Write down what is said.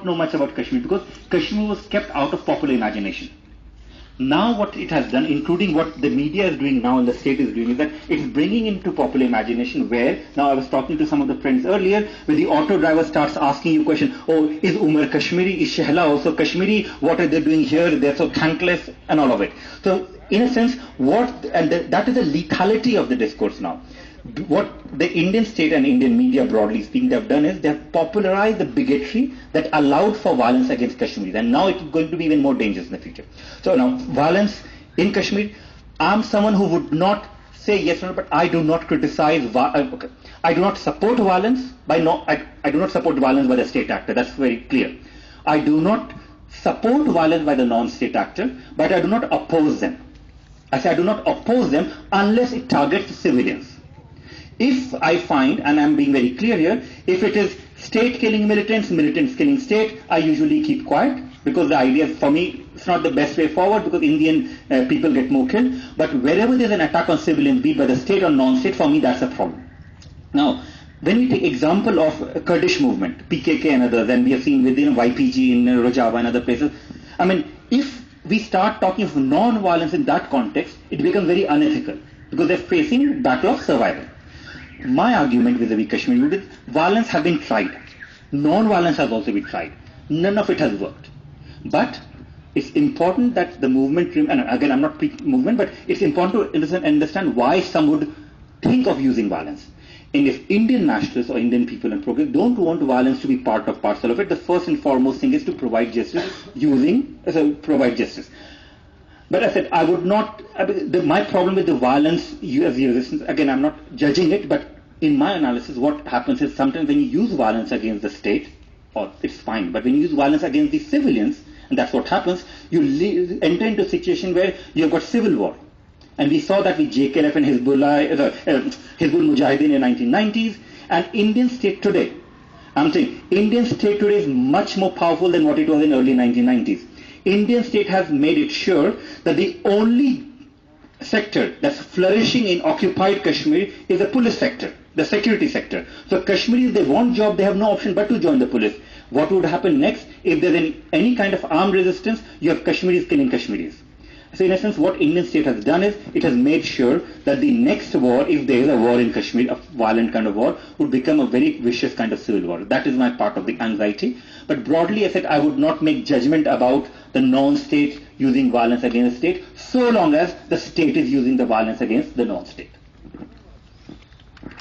not know much about Kashmir because Kashmir was kept out of popular imagination. Now what it has done, including what the media is doing now and the state is doing, is that it's bringing into popular imagination where, now I was talking to some of the friends earlier, where the auto driver starts asking you question, oh, is Umar Kashmiri, is Shehla also Kashmiri, what are they doing here, they're so thankless, and all of it. So in a sense, that is the lethality of the discourse now. What the Indian state and Indian media broadly speaking they have done is they have popularized the bigotry that allowed for violence against Kashmiris, and now it's going to be even more dangerous in the future. So now violence in Kashmir, I'm someone who would not say yes or no, but I do not criticize, I do not support violence I do not support violence by the state actor, that's very clear. I do not support violence by the non-state actor, but I do not oppose them. I say I do not oppose them unless it targets civilians. If I find, and I'm being very clear here, if it is state killing militants, militants killing state, I usually keep quiet because the idea for me it's not the best way forward because Indian people get more killed. But wherever there's an attack on civilians, be it by the state or non-state, for me that's a problem. Now, when we take example of Kurdish movement, PKK and others, and we have seen within YPG in Rojava and other places, I mean, if we start talking of non-violence in that context, it becomes very unethical because they're facing battle of survival. My argument vis-a-vis Kashmir is violence has been tried. Non-violence has also been tried. None of it has worked. But it's important that the movement, and again I'm not pre-movement, but it's important to understand why some would think of using violence. And if Indian nationalists or Indian people and progressives don't want violence to be part of parcel of it, the first and foremost thing is to provide justice provide justice. But I said, I would not, my problem with the violence as the resistance, again, I'm not judging it, but in my analysis, what happens is sometimes when you use violence against the state, it's fine, but when you use violence against the civilians, and that's what happens, you enter into a situation where you've got civil war. And we saw that with JKLF and Hizbul Mujahideen in the 1990s, and Indian state today, I'm saying, Indian state today is much more powerful than what it was in early 1990s. Indian state has made it sure that the only sector that's flourishing in occupied Kashmir is the police sector, the security sector. So Kashmiris, they want job, they have no option but to join the police. What would happen next if there's any kind of armed resistance? You have Kashmiris killing Kashmiris. So in essence, what Indian state has done is it has made sure that the next war, if there is a war in Kashmir, a violent kind of war, would become a very vicious kind of civil war. That is my part of the anxiety. But broadly, I said I would not make judgment about the non-state using violence against the state so long as the state is using the violence against the non-state.